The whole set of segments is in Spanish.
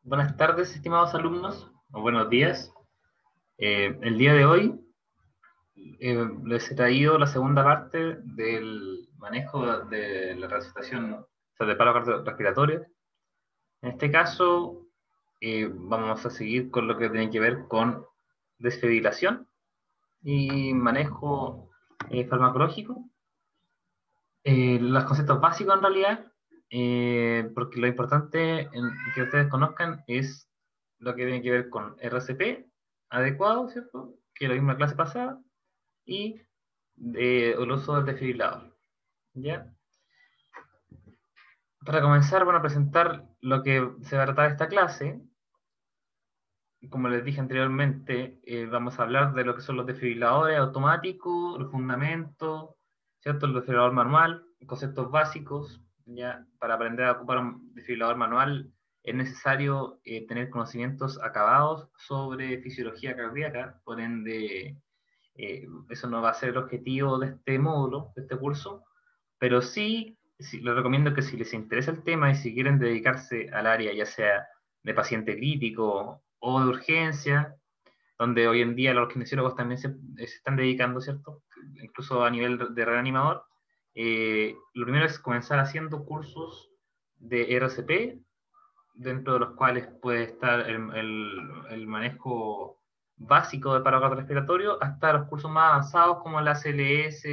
Buenas tardes, estimados alumnos, o buenos días. El día de hoy les he traído la segunda parte del manejo de la resucitación, o sea, de paro cardiorrespiratorio. En este caso, vamos a seguir con lo que tiene que ver con desfibrilación y manejo farmacológico. Los conceptos básicos en realidad, porque lo importante que ustedes conozcan es lo que tiene que ver con RCP adecuado, ¿cierto? Que lo mismo en la clase pasada, y el uso del desfibrilador. ¿Ya? Para comenzar, bueno, a presentar lo que se va a tratar esta clase. Como les dije anteriormente, vamos a hablar de lo que son los desfibriladores automáticos, los fundamentos, ¿cierto? El desfibrilador manual, conceptos básicos. Ya, para aprender a ocupar un desfibrilador manual es necesario tener conocimientos acabados sobre fisiología cardíaca, por ende, eso no va a ser el objetivo de este módulo, de este curso, pero sí les recomiendo que si les interesa el tema y si quieren dedicarse al área, ya sea de paciente crítico o de urgencia, donde hoy en día los kinesiólogos también se están dedicando, ¿cierto? Incluso a nivel de reanimador. Lo primero es comenzar haciendo cursos de RCP, dentro de los cuales puede estar el manejo básico del paro cardiorrespiratorio, hasta los cursos más avanzados como la ACLS,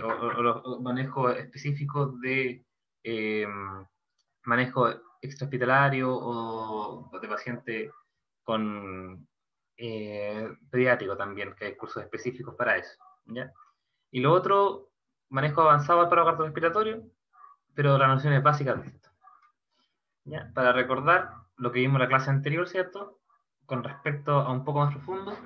o los manejos específicos de manejo extrahospitalario o de paciente con pediátrico también, que hay cursos específicos para eso. ¿Ya? Y lo otro, manejo avanzado del paro cardiorrespiratorio, pero las nociones básicas de esto. ¿Ya? Para recordar lo que vimos en la clase anterior, ¿cierto? Con respecto a un poco más profundo,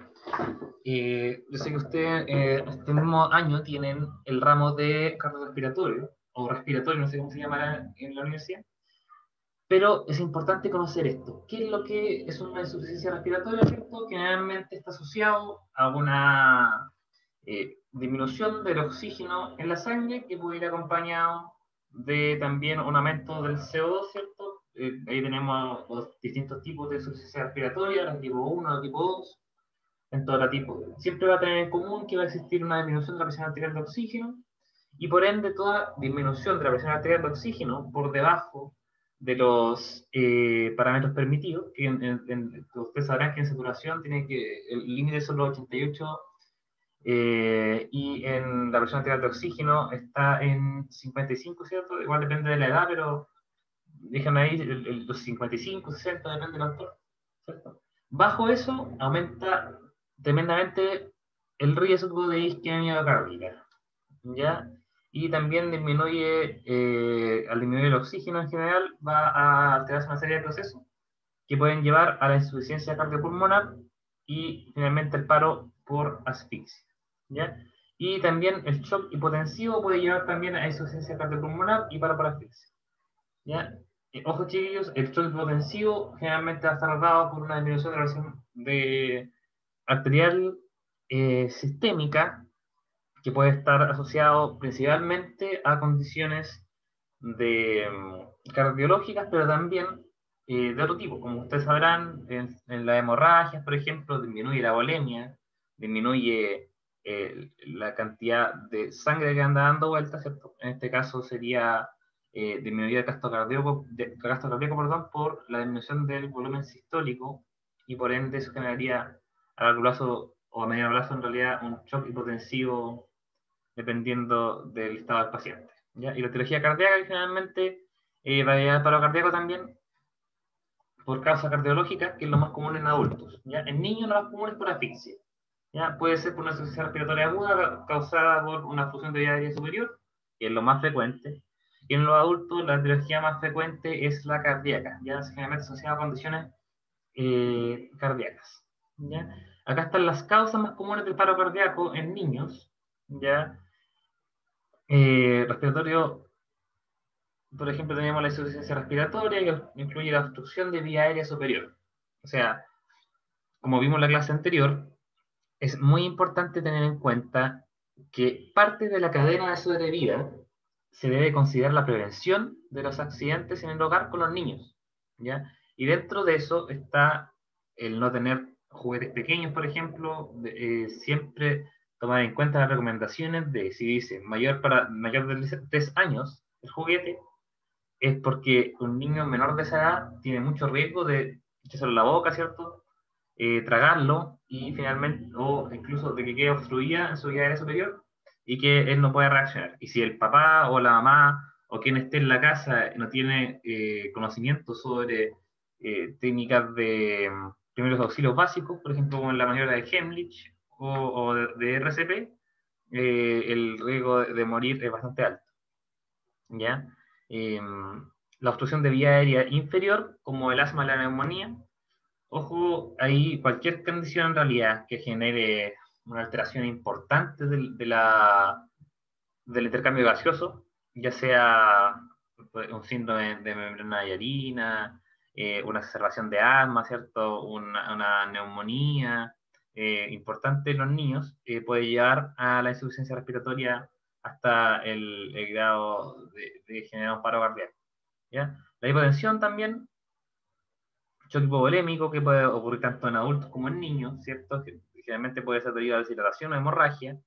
yo sé que ustedes este mismo año tienen el ramo de cardiorrespiratorio, o respiratorio, no sé cómo se llamará en la universidad, pero es importante conocer esto. ¿Qué es lo que es una insuficiencia respiratoria? ¿Cierto? Generalmente está asociado a una disminución del oxígeno en la sangre que puede ir acompañado de también un aumento del CO2, ¿cierto? Ahí tenemos los distintos tipos de insuficiencia respiratoria, la tipo 1, la tipo 2, en todo tipo. Siempre va a tener en común que va a existir una disminución de la presión arterial de oxígeno y por ende toda disminución de la presión arterial de oxígeno por debajo de los parámetros permitidos, que ustedes sabrán que en saturación tiene que, el límite son los 88 y en la presión arterial de oxígeno está en 55, ¿cierto? Igual depende de la edad, pero déjame ahí los 55, 60, depende del autor, ¿cierto? Bajo eso aumenta tremendamente el riesgo de isquemia cardíaca, ¿ya? Y también disminuye, al disminuir el oxígeno en general, va a alterarse una serie de procesos que pueden llevar a la insuficiencia cardiopulmonar y finalmente el paro por asfixia, ¿ya? Y también el shock hipotensivo puede llevar también a insuficiencia cardiopulmonar y paro por asfixia, ¿ya? Ojo chiquillos, el shock hipotensivo generalmente va a estar dado por una disminución de la presión arterial sistémica, que puede estar asociado principalmente a condiciones cardiológicas, pero también de otro tipo. Como ustedes sabrán, en las hemorragias, por ejemplo, disminuye la volemia, disminuye la cantidad de sangre que anda dando vueltas, ¿cierto? En este caso sería disminuir el gasto cardíaco, perdón, por la disminución del volumen sistólico, y por ende eso generaría a largo plazo o a mediano plazo en realidad un shock hipotensivo dependiendo del estado del paciente, ¿ya? Y la etiología cardíaca generalmente va a llevar al paro cardíaco también por causa cardiológica, que es lo más común en adultos, ¿ya? En niños lo más común es por asfixia, ¿ya? Puede ser por una insuficiencia respiratoria aguda causada por una fusión de vía aérea superior, que es lo más frecuente, y en los adultos la etiología más frecuente es la cardíaca, ya generalmente asociada a condiciones cardíacas, ¿ya? Acá están las causas más comunes del paro cardíaco en niños, ¿ya? Respiratorio, por ejemplo, tenemos la insuficiencia respiratoria, que incluye la obstrucción de vía aérea superior. O sea, como vimos en la clase anterior, es muy importante tener en cuenta que parte de la cadena de sobrevida se debe considerar la prevención de los accidentes en el hogar con los niños. ¿ya? Y dentro de eso está el no tener juguetes pequeños, por ejemplo, siempre tomar en cuenta las recomendaciones de si dice mayor de 3 años el juguete, es porque un niño menor de esa edad tiene mucho riesgo de echárselo en la boca, ¿cierto? Tragarlo y finalmente, o incluso de que quede obstruida en su vida aérea superior y que él no pueda reaccionar. Y si el papá o la mamá o quien esté en la casa no tiene conocimiento sobre técnicas de primeros auxilios básicos, por ejemplo, como en la maniobra de Heimlich o de RCP, el riesgo de morir es bastante alto. ¿Ya? La obstrucción de vía aérea inferior, como el asma y la neumonía, ojo, ahí cualquier condición en realidad que genere una alteración importante del intercambio gaseoso, ya sea pues, un síndrome de membrana hialina, una exacerbación de asma, ¿cierto? Una neumonía importante en los niños, puede llevar a la insuficiencia respiratoria hasta el grado de generar un paro cardíaco. ¿Ya? La hipotensión también, shock hipovolémico que puede ocurrir tanto en adultos como en niños, ¿cierto? Que generalmente puede ser debido a deshidratación o hemorragia.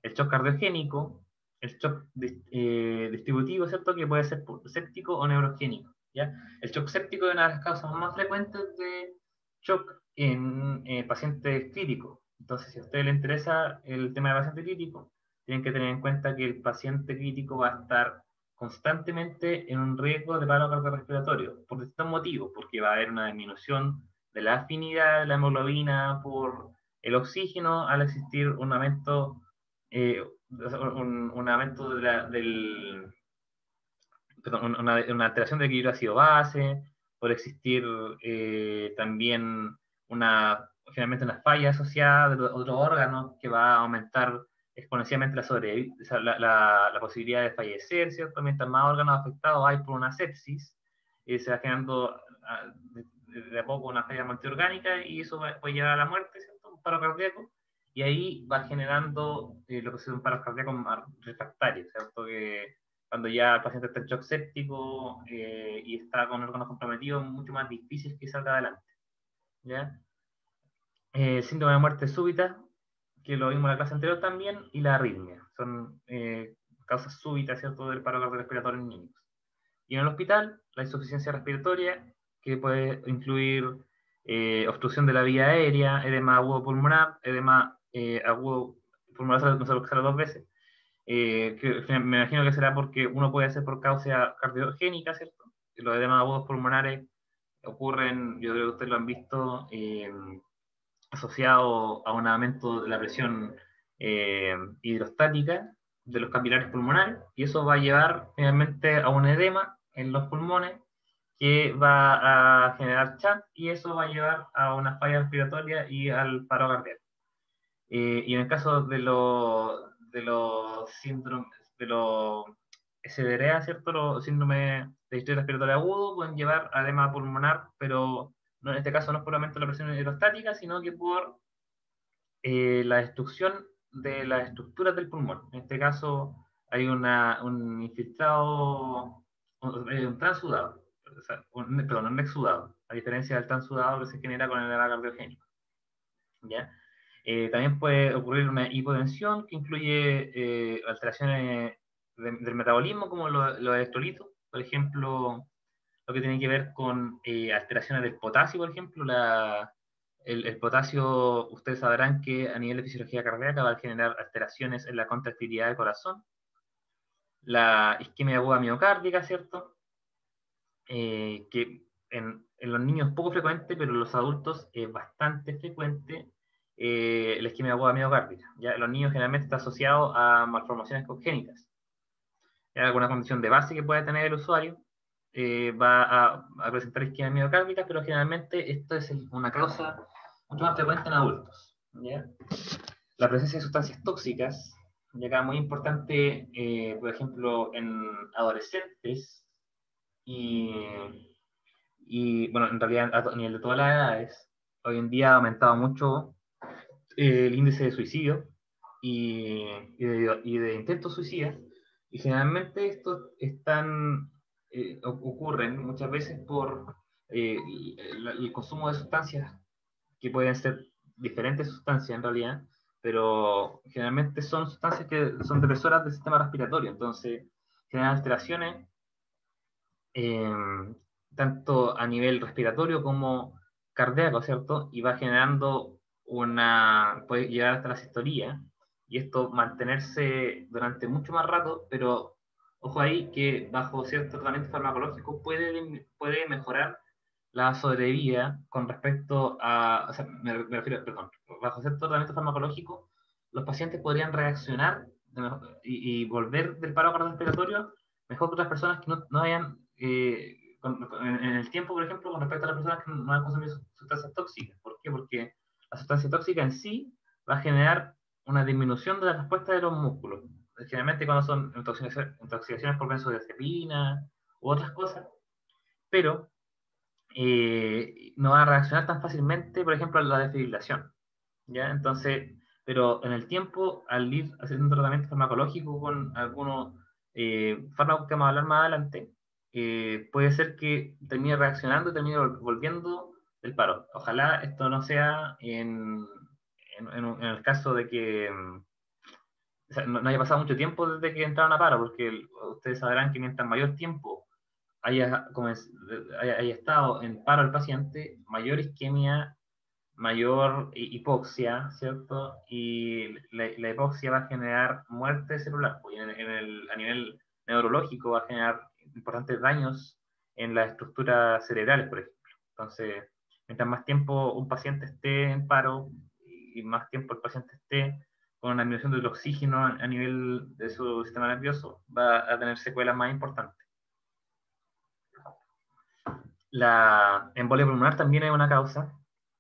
El shock cardiogénico, el shock distributivo, ¿cierto? Que puede ser séptico o neurogénico, ¿ya? El shock séptico es una de las causas más frecuentes de shock en pacientes críticos. Entonces, si a usted le interesa el tema de paciente crítico, tienen que tener en cuenta que el paciente crítico va a estar constantemente en un riesgo de paro cardiorrespiratorio, por distintos motivos, porque va a haber una disminución de la afinidad de la hemoglobina por el oxígeno al existir un aumento un aumento perdón, una alteración del equilibrio ácido-base, por existir también generalmente una falla asociada de otros órganos que va a aumentar exponencialmente la posibilidad de fallecer, ¿cierto? Mientras más órganos afectados hay por una sepsis, se va generando de a poco una falla multiorgánica y eso puede llevar a la muerte, ¿cierto? Un paro cardíaco y ahí va generando lo que es un paro cardíaco refractario, ¿cierto? Que cuando ya el paciente está en shock séptico y está con órganos comprometidos, es mucho más difícil que salga adelante. ¿Ya? Síndrome de muerte súbita, que lo vimos en la clase anterior también, y la arritmia. Son causas súbitas, ¿cierto?, del paro cardiorrespiratorio en niños. Y en el hospital, la insuficiencia respiratoria, que puede incluir obstrucción de la vía aérea, edema agudo pulmonar, edema agudo pulmonar no se lo sale 2 veces. Que me imagino que será porque uno puede ser por causa cardiogénica, ¿cierto? Los edemas agudos pulmonares ocurren, yo creo que ustedes lo han visto, asociado a un aumento de la presión hidrostática de los capilares pulmonares, y eso va a llevar finalmente a un edema en los pulmones que va a generar chat y eso va a llevar a una falla respiratoria y al paro cardíaco. Y en el caso de los síndromes, de los SDRA, ¿cierto? Los síndromes de distrés respiratorio agudo pueden llevar a edema pulmonar, pero no, en este caso no es puramente la presión hidrostática, sino que por la destrucción de las estructuras del pulmón. En este caso hay un infiltrado, un transudado, o sea, perdón, un exudado, a diferencia del transudado que se genera con el edema cardiogénico. ¿Ya? También puede ocurrir una hipotensión que incluye alteraciones del metabolismo como los electrolitos, por ejemplo, lo que tiene que ver con alteraciones del potasio, por ejemplo, el potasio, ustedes sabrán que a nivel de fisiología cardíaca va a generar alteraciones en la contractilidad del corazón, la isquemia aguda miocárdica, ¿cierto? Que en los niños es poco frecuente, pero en los adultos es bastante frecuente la isquemia aguda miocárdica. ¿Ya? En los niños generalmente está asociado a malformaciones congénitas. ¿Ya? Alguna condición de base que pueda tener el usuario va a presentar isquemia miocárdica, pero generalmente esto es una causa mucho más frecuente en adultos. ¿Ya? La presencia de sustancias tóxicas, y acá muy importante, por ejemplo, en adolescentes y bueno, en realidad a nivel de todas las edades, hoy en día ha aumentado mucho el índice de suicidio y, y de intentos suicidas, y generalmente estos ocurren muchas veces por el consumo de sustancias que pueden ser diferentes sustancias en realidad, pero generalmente son sustancias que son depresoras del sistema respiratorio, entonces generan alteraciones tanto a nivel respiratorio como cardíaco, ¿cierto? Y va generando puede llegar hasta la sistoría, y esto mantenerse durante mucho más rato, pero ojo ahí que bajo cierto tratamiento farmacológico puede mejorar la sobrevida con respecto a, o sea, me refiero, perdón, bajo cierto tratamiento farmacológico, los pacientes podrían reaccionar y volver del paro cardiorrespiratorio mejor que otras personas que no hayan, en el tiempo, por ejemplo, con respecto a las personas que no han consumido sustancias tóxicas. ¿Por qué? Porque la sustancia tóxica en sí va a generar una disminución de la respuesta de los músculos. Generalmente cuando son intoxicaciones por benzodiazepina u otras cosas, pero no van a reaccionar tan fácilmente, por ejemplo, a la desfibrilación. ¿Ya? Entonces, pero en el tiempo, al ir haciendo un tratamiento farmacológico con algunos fármacos que vamos a hablar más adelante, puede ser que termine reaccionando y termine volviendo del paro. Ojalá esto no sea en el caso de que o sea, no haya pasado mucho tiempo desde que entraron a paro, porque ustedes sabrán que mientras mayor tiempo haya estado en paro el paciente, mayor isquemia, mayor hipoxia, ¿cierto? Y la hipoxia va a generar muerte celular, pues, a nivel neurológico va a generar importantes daños en las estructuras cerebrales, por ejemplo. Entonces, mientras más tiempo un paciente esté en paro y más tiempo el paciente esté con una disminución del oxígeno a nivel de su sistema nervioso, va a tener secuelas más importantes. La embolia pulmonar también es una causa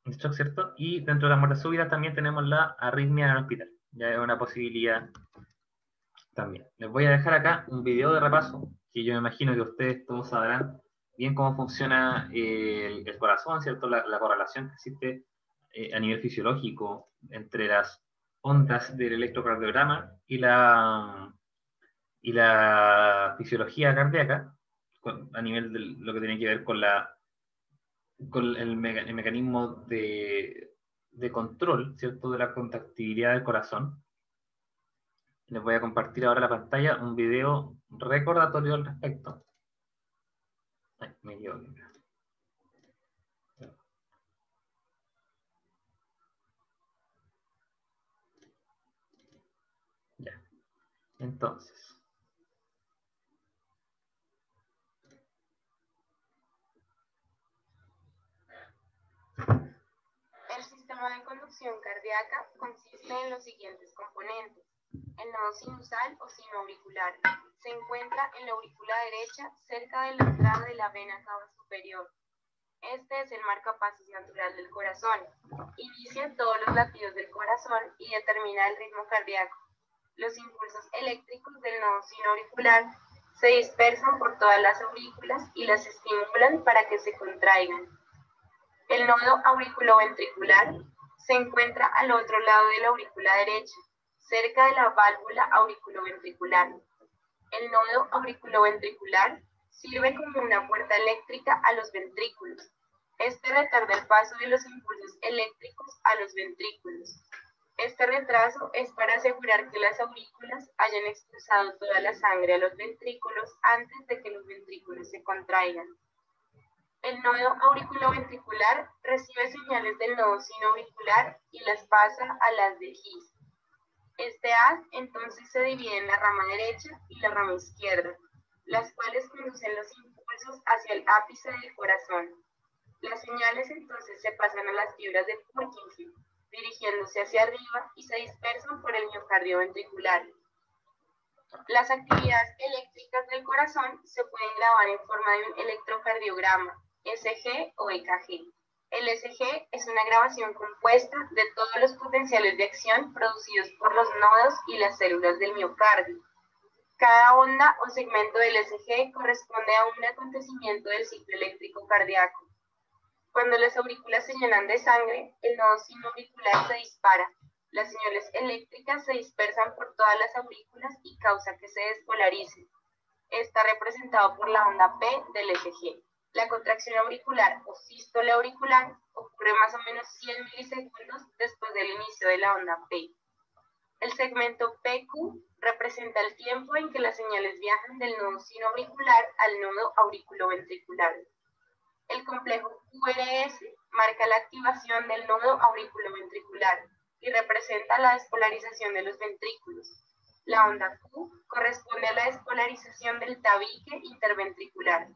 de shock, ¿cierto? Y dentro de las muertes súbitas también tenemos la arritmia en el hospital. Ya es una posibilidad también. Les voy a dejar acá un video de repaso, que yo me imagino que ustedes todos sabrán bien cómo funciona el corazón, ¿cierto? La correlación que existe a nivel fisiológico entre las ondas del electrocardiograma y la fisiología cardíaca, a nivel de lo que tiene que ver con el mecanismo de control, ¿cierto? De la contractibilidad del corazón. Les voy a compartir ahora la pantalla un video recordatorio al respecto. Ay, me equivoqué. Ya. Entonces. El sistema de conducción cardíaca consiste en los siguientes componentes. El nodo sinusal o sinoauricular se encuentra en la aurícula derecha cerca de la entrada de la vena cava superior. Este es el marcapasos natural del corazón. Inicia todos los latidos del corazón y determina el ritmo cardíaco. Los impulsos eléctricos del nodo sinoauricular se dispersan por todas las aurículas y las estimulan para que se contraigan. El nodo auriculoventricular se encuentra al otro lado de la aurícula derecha, cerca de la válvula auriculoventricular. El nodo auriculoventricular sirve como una puerta eléctrica a los ventrículos. Este retarda el paso de los impulsos eléctricos a los ventrículos. Este retraso es para asegurar que las aurículas hayan expulsado toda la sangre a los ventrículos antes de que los ventrículos se contraigan. El nodo auriculoventricular recibe señales del nodo sinoauricular y las pasa a las de His. Este haz entonces se divide en la rama derecha y la rama izquierda, las cuales conducen los impulsos hacia el ápice del corazón. Las señales entonces se pasan a las fibras de Purkinje, dirigiéndose hacia arriba y se dispersan por el miocardio ventricular. Las actividades eléctricas del corazón se pueden grabar en forma de un electrocardiograma, ECG o EKG. El ECG es una grabación compuesta de todos los potenciales de acción producidos por los nodos y las células del miocardio. Cada onda o segmento del ECG corresponde a un acontecimiento del ciclo eléctrico cardíaco. Cuando las aurículas se llenan de sangre, el nodo sinoauricular se dispara. Las señales eléctricas se dispersan por todas las aurículas y causa que se despolaricen. Está representado por la onda P del ECG. La contracción auricular o sístole auricular ocurre más o menos 100 milisegundos después del inicio de la onda P. El segmento PQ representa el tiempo en que las señales viajan del nodo sinoauricular al nodo auriculoventricular. El complejo QRS marca la activación del nodo auriculoventricular y representa la despolarización de los ventrículos. La onda Q corresponde a la despolarización del tabique interventricular.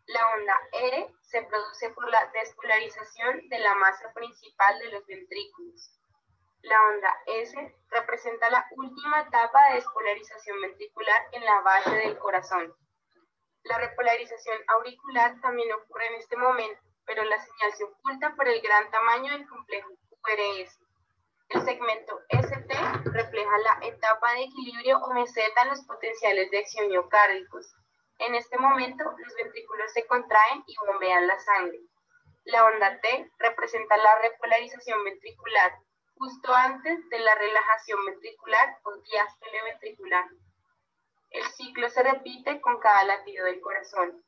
La onda R se produce por la despolarización de la masa principal de los ventrículos. La onda S representa la última etapa de despolarización ventricular en la base del corazón. La repolarización auricular también ocurre en este momento, pero la señal se oculta por el gran tamaño del complejo QRS. El segmento ST refleja la etapa de equilibrio o meseta en los potenciales de acción miocárdicos. En este momento, los ventrículos se contraen y bombean la sangre. La onda T representa la repolarización ventricular, justo antes de la relajación ventricular o diástole ventricular. El ciclo se repite con cada latido del corazón.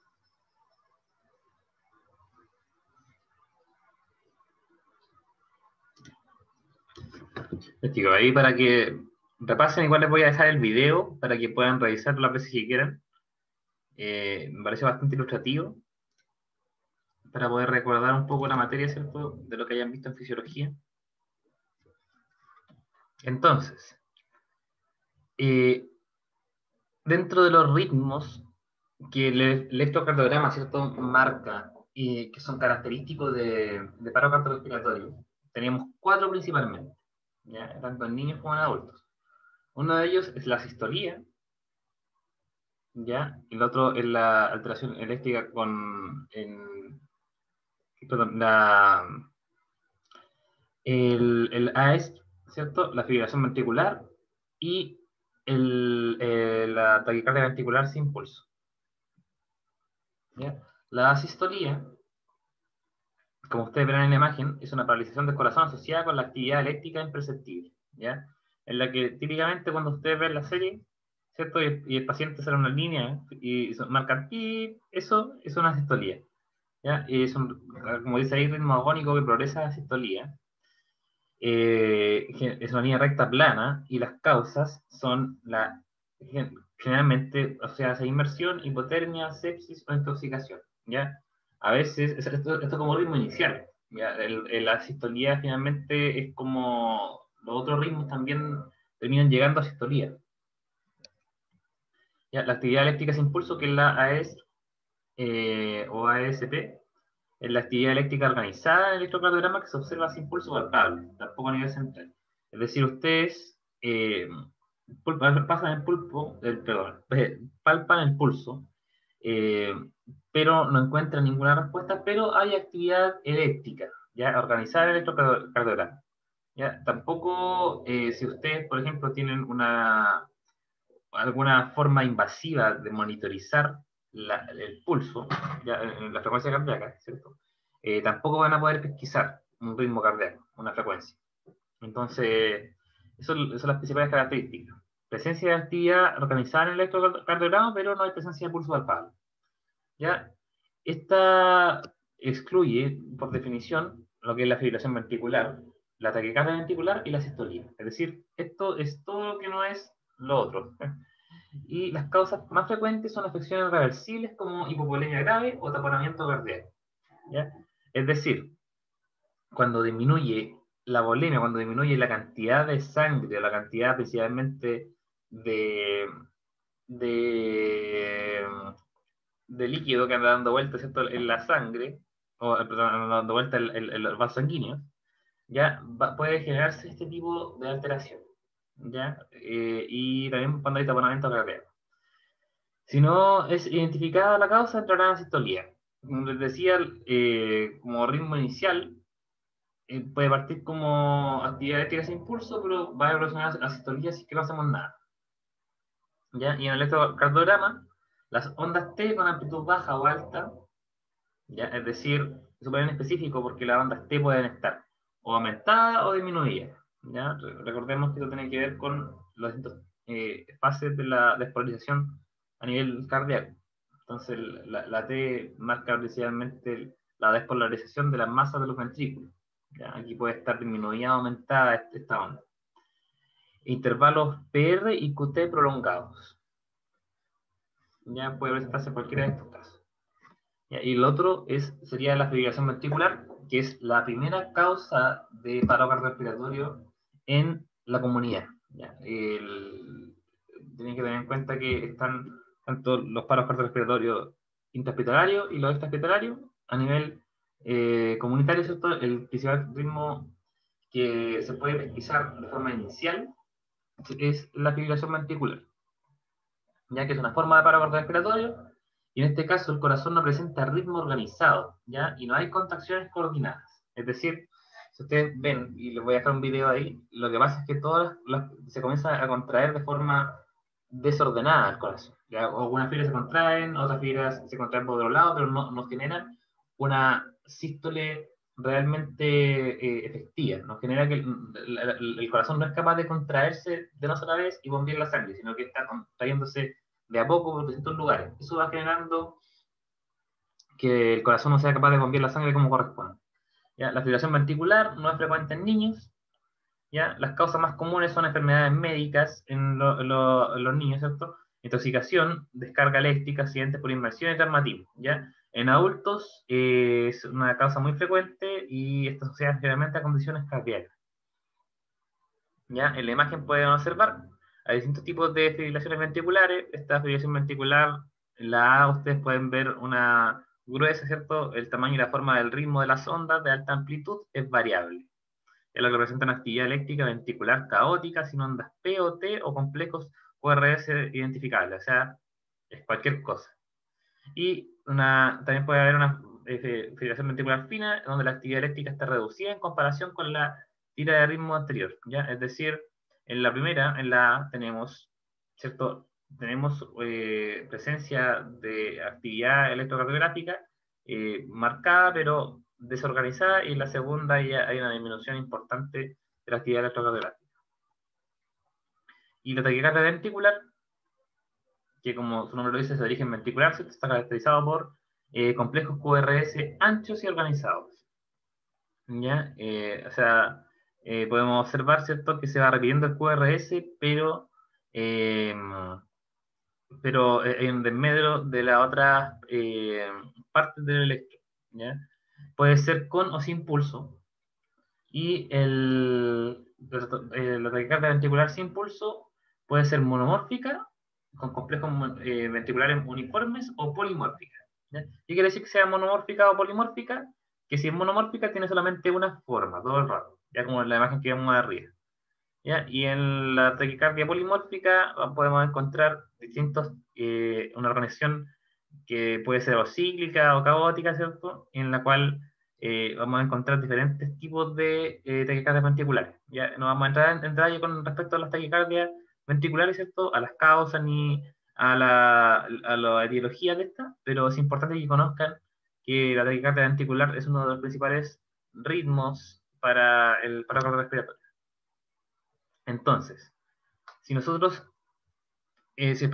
Les digo, ahí para que repasen, igual les voy a dejar el video para que puedan revisarlo las veces que quieran. Me parece bastante ilustrativo para poder recordar un poco la materia, ¿cierto?, de lo que hayan visto en fisiología. Entonces, dentro de los ritmos que el electrocardiograma, ¿cierto?, marca y que son característicos de paro cardiorrespiratorio, tenemos 4 principalmente, ¿ya?, tanto en niños como en adultos. Uno de ellos es la sistolía, ¿ya? El otro es la alteración eléctrica el AES, ¿cierto?, la fibrilación ventricular y la taquicardia ventricular sin pulso. ¿Ya? La asistolía, como ustedes verán en la imagen, es una paralización del corazón asociada con la actividad eléctrica imperceptible, ¿ya?, en la que típicamente cuando ustedes ven la serie, ¿cierto?, y el paciente sale una línea y marca pi, eso es una asistolía, ¿ya? Y es como dice ahí, ritmo agónico que progresa la sistolía. Es una línea recta plana y las causas son generalmente asociadas a inmersión, hipotermia, sepsis o intoxicación, ¿ya? A veces, esto como ritmo inicial, ¿ya? La sistolía finalmente es como los otros ritmos también terminan llegando a sistolía. ¿Ya? La actividad eléctrica sin pulso, que es la AES o AESP, es la actividad eléctrica organizada en el electrocardiograma que se observa sin pulso palpable, tampoco a nivel central. Es decir, ustedes palpan el pulso, pero no encuentran ninguna respuesta, pero hay actividad eléctrica, ¿ya?, organizada en el electrocardiograma. ¿Ya? Tampoco, si ustedes, por ejemplo, tienen alguna forma invasiva de monitorizar el pulso, ya, la frecuencia cardíaca, ¿cierto?, tampoco van a poder pesquisar un ritmo cardíaco, una frecuencia. Entonces, son las principales características. Presencia de actividad organizada en el electrocardiograma, pero no hay presencia de pulso palpable. ¿Ya? Esta excluye, por definición, lo que es la fibrilación ventricular, la taquicardia ventricular y la sistolía. Es decir, esto es todo lo que no es lo otro. Y las causas más frecuentes son afecciones reversibles como hipovolemia grave o taponamiento cardíaco, ¿ya? Es decir, cuando disminuye la volemia, cuando disminuye la cantidad de sangre, la cantidad principalmente de líquido que anda dando vuelta, ¿cierto?, en la sangre, perdón, anda dando vuelta el vaso sanguíneo, ya puede generarse este tipo de alteración, ¿ya? Y también cuando hay taponamiento cardíaco. Si no es identificada la causa, entrará en asistolía. Como les decía, como ritmo inicial, puede partir como actividad eléctrica sin pulso, pero va a evolucionar a asistolía si es que no hacemos nada. ¿Ya? Y en el electrocardiograma, las ondas T con amplitud baja o alta, ¿ya?, es decir, eso puede ser específico porque las ondas T pueden estar o aumentadas o disminuidas, ¿ya? Recordemos que esto tiene que ver con las distintas fases de la despolarización a nivel cardíaco, Entonces, la T marca principalmente la despolarización de las masas de los ventrículos. ¿Ya? Aquí puede estar disminuida o aumentada esta onda. Intervalos PR y QT prolongados. Ya puede presentarse cualquiera de estos casos. ¿Ya? Y el otro sería la fibrilación ventricular, que es la primera causa de paro cardiorrespiratorio en la comunidad. ¿Ya? Tienen que tener en cuenta que están tanto los paros cardiorrespiratorios intrahospitalarios y los extrahospitalarios a nivel comunitario, ¿cierto? El principal ritmo que se puede pesquisar de forma inicial es la fibrilación ventricular, ya que es una forma de paro cardiorrespiratorio, y en este caso el corazón no presenta ritmo organizado, ¿ya? Y no hay contracciones coordinadas. Es decir, si ustedes ven, y les voy a dejar un video ahí, lo que pasa es que se comienza a contraer de forma desordenada el corazón. ¿Ya? Algunas fibras se contraen, otras fibras se contraen por otro lado, pero no generan una sístole realmente efectiva. No genera que el corazón no es capaz de contraerse de una sola vez y bombear la sangre, sino que está contrayéndose de a poco por distintos lugares. Eso va generando que el corazón no sea capaz de bombear la sangre como corresponde. ¿Ya? La fibrilación ventricular no es frecuente en niños. ¿Ya? Las causas más comunes son enfermedades médicas en los niños, ¿cierto? Intoxicación, descarga eléctrica, accidentes por inmersión y traumatismo, ¿ya? En adultos es una causa muy frecuente y está asociada generalmente a condiciones cardíacas. ¿Ya? En la imagen pueden observar hay distintos tipos de fibrilaciones ventriculares. Esta fibrilación ventricular, en la A, ustedes pueden ver una gruesa, ¿cierto? El tamaño y la forma del ritmo de las ondas de alta amplitud es variable. Es lo que representa una actividad eléctrica ventricular caótica sin ondas P o T o complejos QRS identificables, o sea, es cualquier cosa. Y también puede haber una fibrilación ventricular fina, donde la actividad eléctrica está reducida en comparación con la tira de ritmo anterior, ¿ya? Es decir, en la primera, en la A, tenemos, ¿cierto? Tenemos presencia de actividad electrocardiográfica marcada, pero desorganizada, y en la segunda ya hay una disminución importante de la actividad electrocardiográfica. Y la taquicardia ventricular, que como su nombre lo dice, es de origen ventricular, ¿cierto? Está caracterizado por complejos QRS anchos y organizados. ¿Ya? O sea, podemos observar, ¿cierto?, que se va repitiendo el QRS, pero en desmedro de las otras partes del electro. ¿Ya? Puede ser con o sin pulso. Y la taquicardia ventricular sin pulso puede ser monomórfica, con complejos ventriculares uniformes, o polimórfica. ¿Ya? ¿Qué quiere decir que sea monomórfica o polimórfica? Que si es monomórfica tiene solamente una forma todo el rato, ya como en la imagen que vemos arriba. ¿Ya? Y en la taquicardia polimórfica podemos encontrar una organización que puede ser o cíclica o caótica, ¿cierto? En la cual vamos a encontrar diferentes tipos de taquicardias ventriculares. Ya no vamos a entrar en detalle con respecto a las taquicardias ventriculares, ¿cierto? A las causas ni a la etiología de estas, pero es importante que conozcan que la taquicardia ventricular es uno de los principales ritmos para el paro cardiorrespiratorio. Entonces, si nosotros si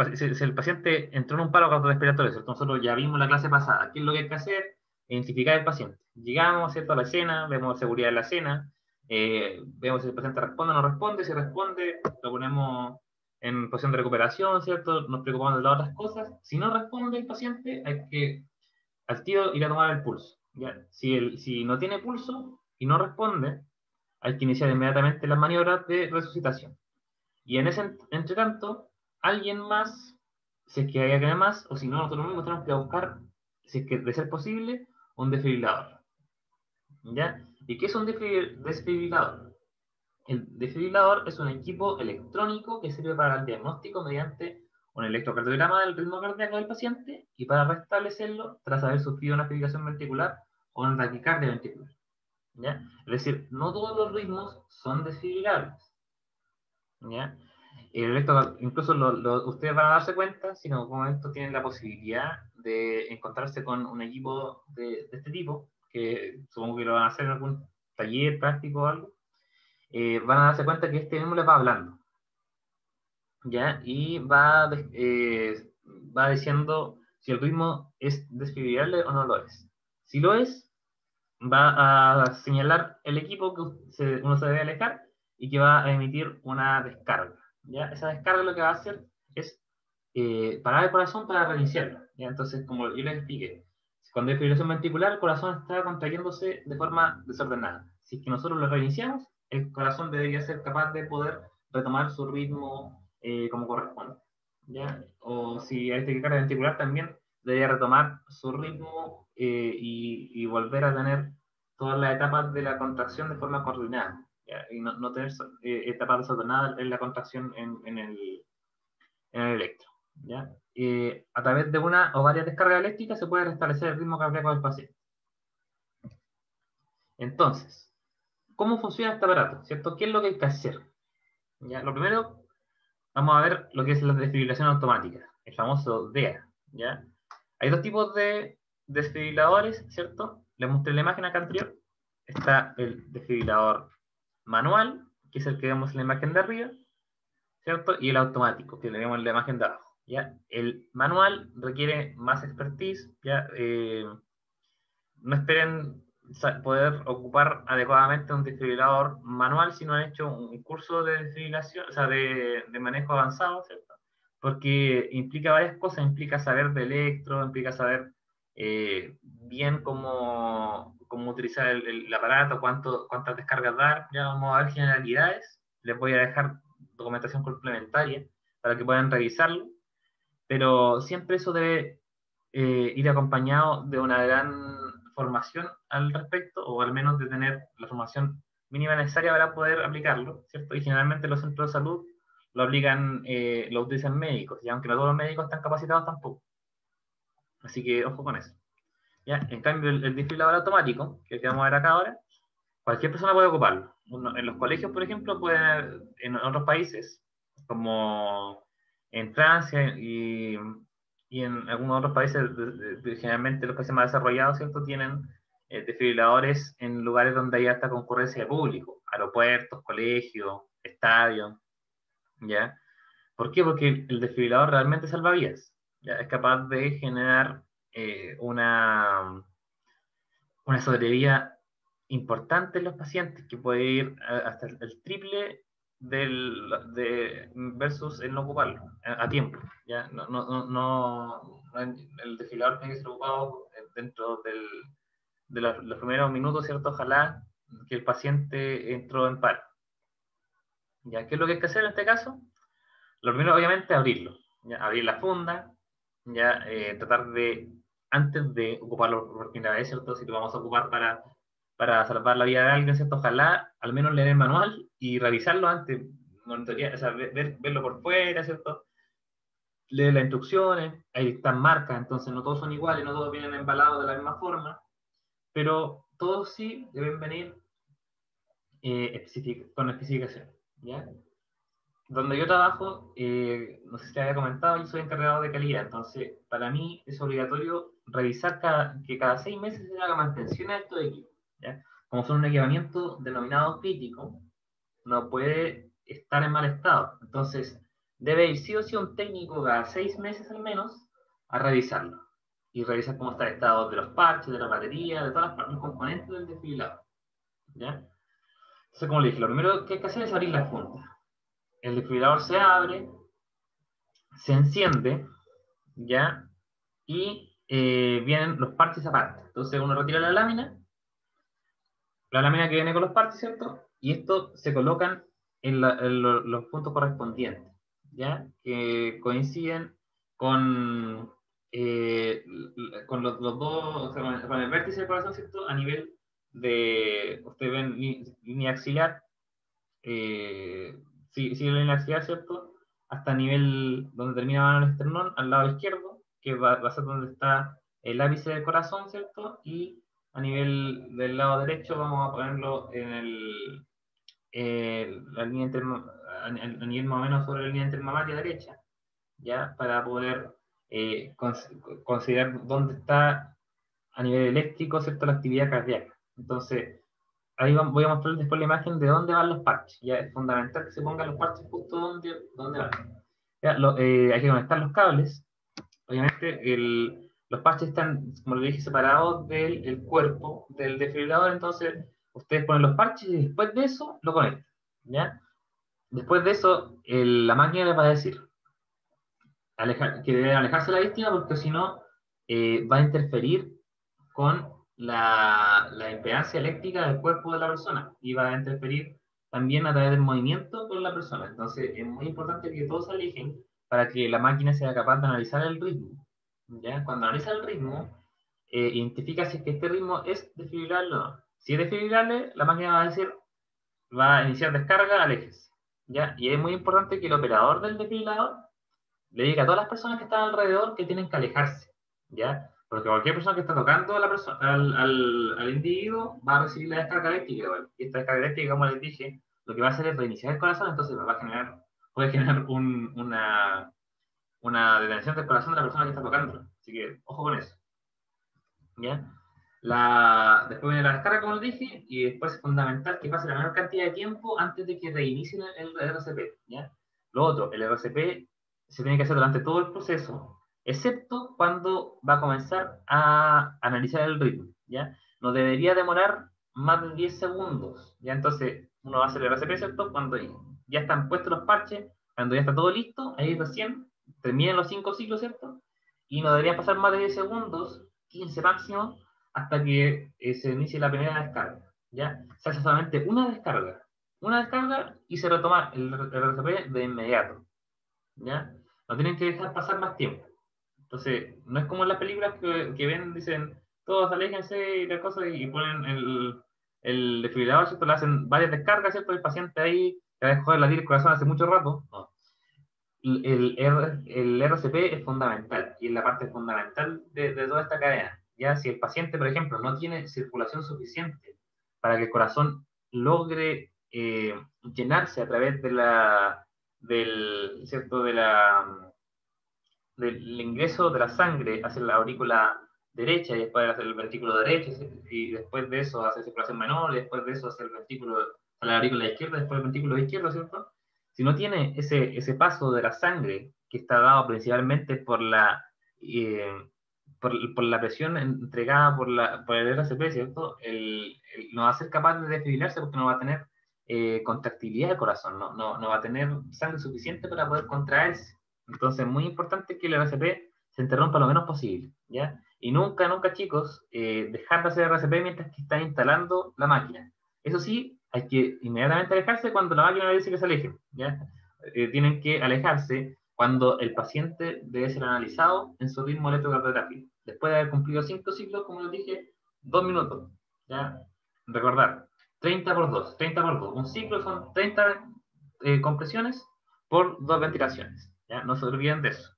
el paciente entró en un paro cardiorrespiratorio, ¿cierto? Nosotros ya vimos la clase pasada. ¿Qué es lo que hay que hacer? Identificar el paciente. Llegamos, ¿cierto?, a la escena, vemos seguridad de la escena, vemos si el paciente responde o no responde. Si responde, lo ponemos en posición de recuperación, ¿cierto? Nos preocupamos de las otras cosas. Si no responde el paciente, hay que al tiro ir a tomar el pulso. ¿Ya? Si no tiene pulso y no responde, hay que iniciar inmediatamente las maniobras de resucitación. Y en ese entretanto, alguien más, si es que hay alguien más, o si no, nosotros mismos tenemos que buscar, si es que de ser posible, un desfibrilador. ¿Ya? ¿Y qué es un desfibrilador? El desfibrilador es un equipo electrónico que sirve para el diagnóstico mediante un electrocardiograma del ritmo cardíaco del paciente y para restablecerlo tras haber sufrido una fibrilación ventricular o una taquicardia ventricular. ¿Ya? Es decir, no todos los ritmos son desfibrilables. ¿Ya? Incluso ustedes van a darse cuenta si en algún momento tienen la posibilidad de encontrarse con un equipo de este tipo, que supongo que lo van a hacer en algún taller práctico o algo. Van a darse cuenta que este mismo les va hablando, ¿ya? Y va diciendo si el ritmo es desfibrilable o no lo es. Si lo es, va a señalar el equipo que uno se debe alejar y que va a emitir una descarga. ¿Ya? Esa descarga lo que va a hacer es parar el corazón para reiniciarlo. ¿Ya? Entonces, como yo les expliqué, cuando hay fibrilación ventricular, el corazón está contrayéndose de forma desordenada. Si es que nosotros lo reiniciamos, el corazón debería ser capaz de poder retomar su ritmo como corresponde. ¿Ya? O si hay taquicardia ventricular también, debería retomar su ritmo y volver a tener todas las etapas de la contracción de forma coordinada. ¿Ya? Y no tener etapas desordenadas en la contracción en el electro. ¿Ya? A través de una o varias descargas eléctricas se puede restablecer el ritmo cardíaco del paciente. Entonces, ¿cómo funciona este aparato? ¿Cierto? ¿Qué es lo que hay que hacer? ¿Ya? Lo primero, vamos a ver lo que es la desfibrilación automática, el famoso DEA. ¿Ya? Hay dos tipos de desfibriladores, ¿cierto? Les mostré la imagen acá anterior. Está el desfibrilador manual, que es el que vemos en la imagen de arriba, ¿cierto? Y el automático, que le vemos en la imagen de abajo. ¿Ya? El manual requiere más expertise, ¿ya? No esperen poder ocupar adecuadamente un desfibrilador manual si no han hecho un curso de desfibrilación, o sea, de manejo avanzado, ¿cierto? Porque implica varias cosas, implica saber de electro, implica saber bien cómo utilizar el aparato, cuántas descargas dar. Ya vamos a ver generalidades, les voy a dejar documentación complementaria para que puedan revisarlo, pero siempre eso debe ir acompañado de una gran formación al respecto, o al menos de tener la formación mínima necesaria para poder aplicarlo, ¿cierto? Y generalmente los centros de salud lo aplican, lo utilizan médicos, y aunque no todos los médicos están capacitados tampoco. Así que ojo con eso. ¿Ya? En cambio, el desfibrilador automático, que vamos a ver acá ahora, cualquier persona puede ocuparlo. En los colegios, por ejemplo, en otros países, como en Francia y en algunos otros países, generalmente los países más desarrollados, ¿cierto? Tienen desfibriladores en lugares donde hay alta concurrencia de público, aeropuertos, colegios, estadios, ¿ya? ¿Por qué? Porque el desfibrilador realmente salva vidas, ¿ya? Es capaz de generar una sobrevida importante en los pacientes, que puede ir hasta el triple versus el no ocuparlo a tiempo. ¿Ya? El desfibrilador tiene que ser ocupado dentro de los primeros minutos, ¿cierto? Ojalá que el paciente entró en paro. ¿Ya? ¿Qué es lo que hay que hacer en este caso? Lo primero, obviamente, abrirlo. ¿Ya? Abrir la funda, ya tratar de, antes de ocuparlo por primera vez, ¿cierto? Si lo vamos a ocupar para salvar la vida de alguien, ¿cierto? Ojalá al menos leer el manual y revisarlo antes, monitorear, o sea, verlo por fuera, ¿cierto? Leer las instrucciones, ahí están marcas, entonces no todos son iguales, no todos vienen embalados de la misma forma, pero todos sí deben venir con especificación, ¿ya? Donde yo trabajo, no sé si te había comentado, yo soy encargado de calidad, entonces para mí es obligatorio revisar que cada 6 meses se haga mantención a estos equipos, ¿ya? Como son un equipamiento denominado crítico, no puede estar en mal estado, entonces debe ir sí o sí un técnico cada 6 meses al menos a revisarlo, y revisar cómo está el estado de los parches, de la batería, de todos los componentes del desfibrilador, ¿ya? Entonces, como le dije, lo primero que hay que hacer es abrir la funda. El desfibrilador se abre, se enciende, ¿ya? Y vienen los parches aparte. Entonces uno retira la lámina que viene con los parches, ¿cierto? Y estos se colocan en los puntos correspondientes, ¿ya? Que coinciden con, con los dos, o sea, con el vértice del corazón, ¿cierto? A nivel de, ustedes ven línea axilar, sigue la línea axilar, ¿cierto? Hasta nivel donde termina el esternón, al lado izquierdo, que va a ser donde está el ápice del corazón, ¿cierto? Y a nivel del lado derecho vamos a ponerlo en la línea a nivel más o menos sobre la línea intermamaria derecha, ¿ya? Para poder considerar dónde está a nivel eléctrico, ¿cierto? La actividad cardíaca. Entonces, ahí voy a mostrar después la imagen de dónde van los parches. Ya es fundamental que se pongan los parches justo donde van. Ya, hay que conectar los cables, obviamente los parches están, como le dije, separados del cuerpo del desfibrilador, entonces ustedes ponen los parches y después de eso lo conectan, ¿ya? Después de eso, la máquina les va a decir que debe alejarse de la víctima porque si no va a interferir con la impedancia eléctrica del cuerpo de la persona y va a interferir también a través del movimiento con la persona. Entonces es muy importante que todos se alejen para que la máquina sea capaz de analizar el ritmo. ¿Ya? Cuando analiza el ritmo, identifica si es que este ritmo es desfibrilable o no. Si es desfibrilable, la máquina va a decir, va a iniciar descarga, aléjese. ¿Ya? Y es muy importante que el operador del desfibrilador le diga a todas las personas que están alrededor que tienen que alejarse, ¿ya? Porque cualquier persona que está tocando a la persona, al individuo va a recibir la descarga eléctrica, ¿vale? Y esta descarga eléctrica, como les dije, lo que va a hacer es reiniciar el corazón, entonces va a generar, puede generar una detención del corazón de la persona que está tocando. Así que, ojo con eso, ¿ya? Después viene la descarga, como les dije, y después es fundamental que pase la menor cantidad de tiempo antes de que reinicien el RCP, ¿ya? Lo otro, el RCP se tiene que hacer durante todo el proceso, excepto cuando va a comenzar a analizar el ritmo, ¿ya? No debería demorar más de 10 segundos, ¿ya? Entonces, uno va a hacer el RCP, ¿cierto? Cuando ya están puestos los parches, cuando ya está todo listo, ahí recién terminan los 5 ciclos, ¿cierto? Y no deberían pasar más de 10 segundos, 15 máximo, hasta que se inicie la primera descarga. ¿Ya? Se hace solamente una descarga y se retoma el RCP de inmediato. ¿Ya? No tienen que dejar pasar más tiempo. Entonces, no es como en las películas que ven, dicen, todos aléjense y la cosa, y ponen el desfibrilador, ¿cierto? Le hacen varias descargas, ¿cierto? El paciente ahí, que dejó de latir el corazón hace mucho rato. No. El RCP es fundamental y es la parte fundamental de toda esta cadena. Ya si el paciente, por ejemplo, no tiene circulación suficiente para que el corazón logre llenarse a través ¿cierto? Del ingreso de la sangre hacia la aurícula derecha y después hacia el ventrículo derecho y después de eso hacia circulación menor y después de eso hacia el ventrículo, a la aurícula izquierda, después el ventrículo izquierdo, ¿cierto? Si no tiene ese paso de la sangre que está dado principalmente eh, por la presión entregada por el RCP, ¿cierto? No va a ser capaz de desfibrilarse porque no va a tener contractilidad del corazón, no va a tener sangre suficiente para poder contraerse. Entonces, es muy importante que el RCP se interrumpa lo menos posible, ¿ya? Y nunca, nunca, chicos, dejar de hacer RCP mientras que están instalando la máquina. Eso sí, hay que inmediatamente alejarse cuando la máquina dice que se alejen, ¿ya? Tienen que alejarse cuando el paciente debe ser analizado en su ritmo electrocardiográfico. Después de haber cumplido 5 ciclos, como les dije, 2 minutos, ¿ya? Recordar, 30 por 2, 30 por 2. Un ciclo son 30 compresiones por 2 ventilaciones. ¿Ya? No se olviden de eso.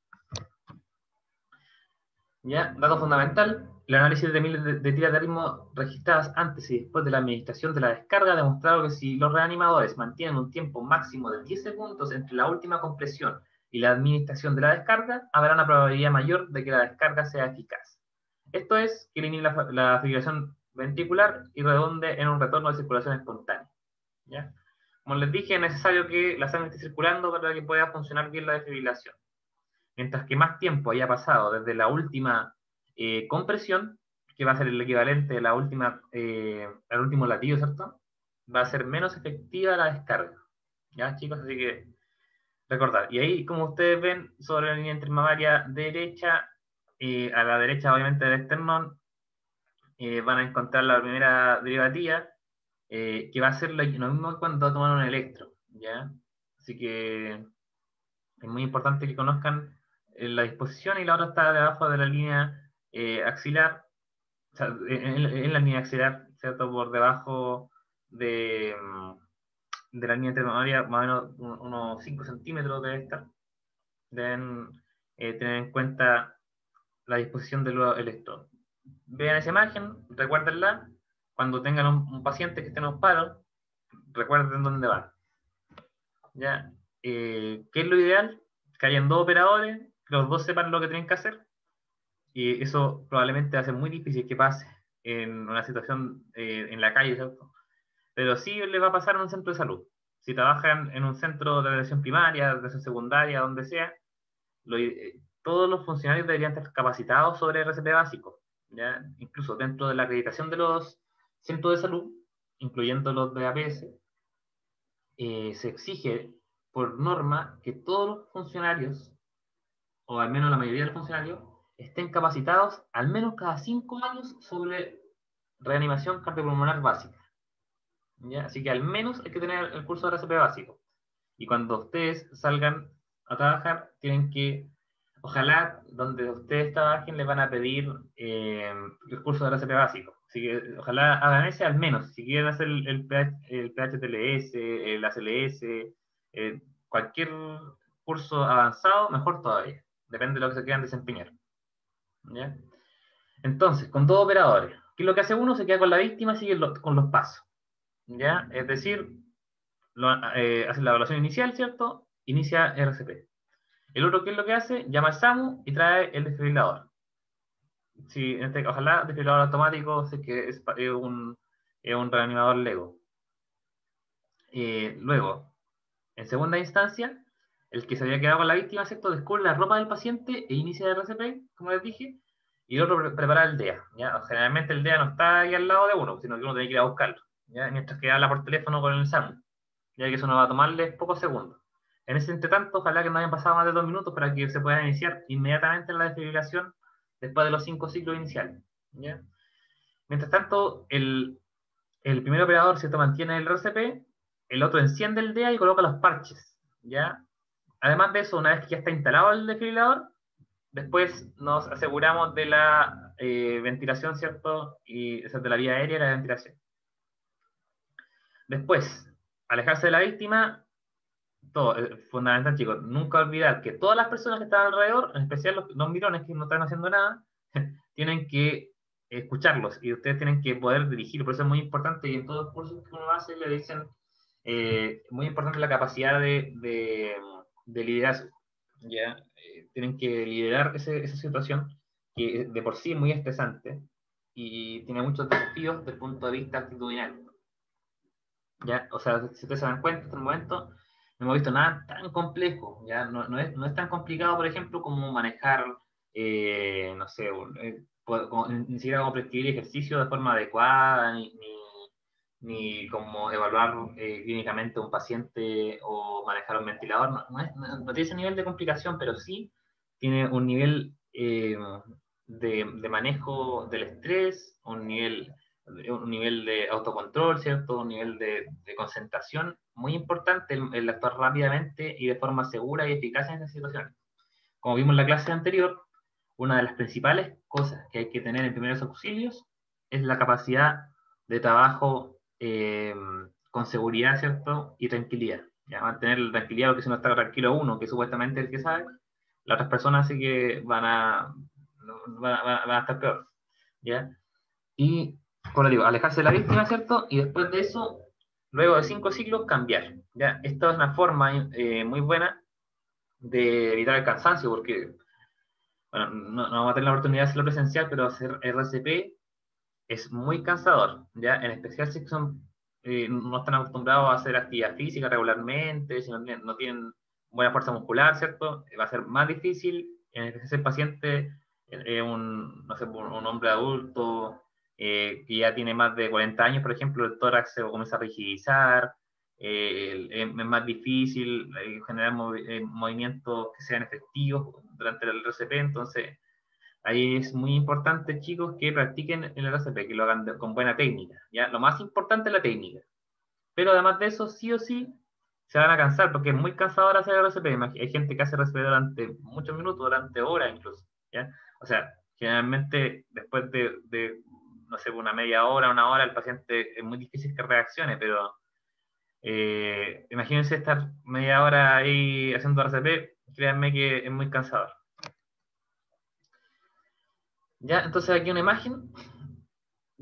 ¿Ya? Dato fundamental, el análisis de miles de tiras de ritmo registradas antes y después de la administración de la descarga ha demostrado que si los reanimadores mantienen un tiempo máximo de 10 segundos entre la última compresión y la administración de la descarga, habrá una probabilidad mayor de que la descarga sea eficaz. Esto es que elimine la fibrilación ventricular y redonde en un retorno de circulación espontánea. ¿Ya? Como les dije, es necesario que la sangre esté circulando para que pueda funcionar bien la desfibrilación. Mientras que más tiempo haya pasado desde la última compresión, que va a ser el equivalente a al último latido, ¿cierto? Va a ser menos efectiva la descarga. ¿Ya, chicos? Así que recordar. Y ahí, como ustedes ven, sobre la línea intermamaria derecha, a la derecha, obviamente, del esternón, van a encontrar la primera derivativa, que va a ser lo mismo cuando toman un electro, ¿ya? Así que es muy importante que conozcan la disposición y la otra está debajo de la línea axilar, o sea, en la línea axilar, ¿cierto? Por debajo de la línea intermediaria, más o menos unos 5 centímetros debe estar. Deben tener en cuenta la disposición de los electrodos. Vean esa imagen, recuérdenla. Cuando tengan un paciente que esté en un paro, recuerden dónde van. ¿Ya? ¿Qué es lo ideal? Que hayan dos operadores, que los dos sepan lo que tienen que hacer, y eso probablemente va a ser muy difícil que pase en una situación en la calle, ¿cierto? Pero sí le va a pasar en un centro de salud. Si trabajan en un centro de atención primaria, de atención secundaria, donde sea, todos los funcionarios deberían estar capacitados sobre RCP básico, ¿ya? Incluso dentro de la acreditación de los centros de salud, incluyendo los de APS, se exige por norma que todos los funcionarios, o al menos la mayoría de los funcionarios, estén capacitados al menos cada 5 años sobre reanimación cardiopulmonar básica, ¿ya? Así que al menos hay que tener el curso de RCP básico. Y cuando ustedes salgan a trabajar, tienen que, ojalá, donde ustedes trabajen, les van a pedir el curso de RCP básico. Así que ojalá hagan ese al menos. Si quieren hacer el PHTLS, el ACLS, cualquier curso avanzado, mejor todavía. Depende de lo que se quieran desempeñar, ¿ya? Entonces, con dos operadores, ¿qué es lo que hace uno? Se queda con la víctima y sigue con los pasos, ¿ya? Es decir, hace la evaluación inicial, ¿cierto? Inicia RCP. El otro, ¿qué es lo que hace? Llama al SAMU y trae el desfibrilador. Si, ojalá desfibrilador automático, sé que es un reanimador Lego. Luego, en segunda instancia, el que se había quedado con la víctima, ¿cierto? Descubre la ropa del paciente e inicia el RCP, como les dije, y el otro prepara el DEA, ¿ya? Generalmente el DEA no está ahí al lado de uno, sino que uno tiene que ir a buscarlo, ¿ya? Mientras que habla por teléfono con el SAMU, ya que eso no va a tomarle pocos segundos. En ese entretanto, ojalá que no hayan pasado más de 2 minutos para que se pueda iniciar inmediatamente la desfibrilación después de los 5 ciclos iniciales, ¿ya? Mientras tanto, el primer operador se mantiene el RCP, el otro enciende el DEA y coloca los parches, ¿ya? Además de eso, una vez que ya está instalado el desfibrilador, después nos aseguramos de la ventilación, ¿cierto? Y esa de la vía aérea y la ventilación. Después, alejarse de la víctima, todo, fundamental, chicos. Nunca olvidar que todas las personas que están alrededor, en especial los mirones que no están haciendo nada, tienen que escucharlos y ustedes tienen que poder dirigir. Por eso es muy importante, y en todos los cursos que uno hace le dicen, muy importante la capacidad de liderazgo, ¿ya? Tienen que liderar esa situación que de por sí es muy estresante y tiene muchos desafíos desde el punto de vista actitudinal, ¿ya? O sea, si ustedes se dan cuenta hasta el momento, no hemos visto nada tan complejo, ¿ya? No es tan complicado, por ejemplo, como manejar, no sé, ni siquiera como prescribir ejercicio de forma adecuada, ni como evaluar clínicamente a un paciente o manejar un ventilador. No tiene ese nivel de complicación, pero sí tiene un nivel de manejo del estrés, un nivel de autocontrol, ¿cierto? Un nivel de concentración muy importante, el actuar rápidamente y de forma segura y eficaz en esas situaciones. Como vimos en la clase anterior, una de las principales cosas que hay que tener en primeros auxilios es la capacidad de trabajo con seguridad, ¿cierto? Y tranquilidad. ¿Ya? Mantener la tranquilidad, porque si no está tranquilo uno, que supuestamente es el que sabe, las otras personas sí que van a estar peor, ¿ya? Y, como digo, alejarse de la víctima, ¿cierto? Y después de eso, luego de 5 ciclos, cambiar, ¿ya? Esta es una forma muy buena de evitar el cansancio, porque, bueno, no vamos a tener la oportunidad de hacerlo presencial, pero hacer RCP es muy cansador, ¿ya? En especial si no están acostumbrados a hacer actividad física regularmente, si no tienen buena fuerza muscular, ¿cierto? Va a ser más difícil, en especial si el paciente no sé, un hombre adulto que ya tiene más de 40 años, por ejemplo, el tórax se comienza a rigidizar, es más difícil generar movimientos que sean efectivos durante el RCP, entonces ahí es muy importante, chicos, que practiquen el RCP, que lo hagan con buena técnica, ¿ya? Lo más importante es la técnica. Pero además de eso, sí o sí, se van a cansar, porque es muy cansador hacer el RCP. Hay gente que hace RCP durante muchos minutos, durante horas incluso, ¿ya? O sea, generalmente después no sé, una media hora, una hora, el paciente es muy difícil que reaccione, pero imagínense estar media hora ahí haciendo RCP, créanme que es muy cansador. ¿Ya? Entonces aquí una imagen,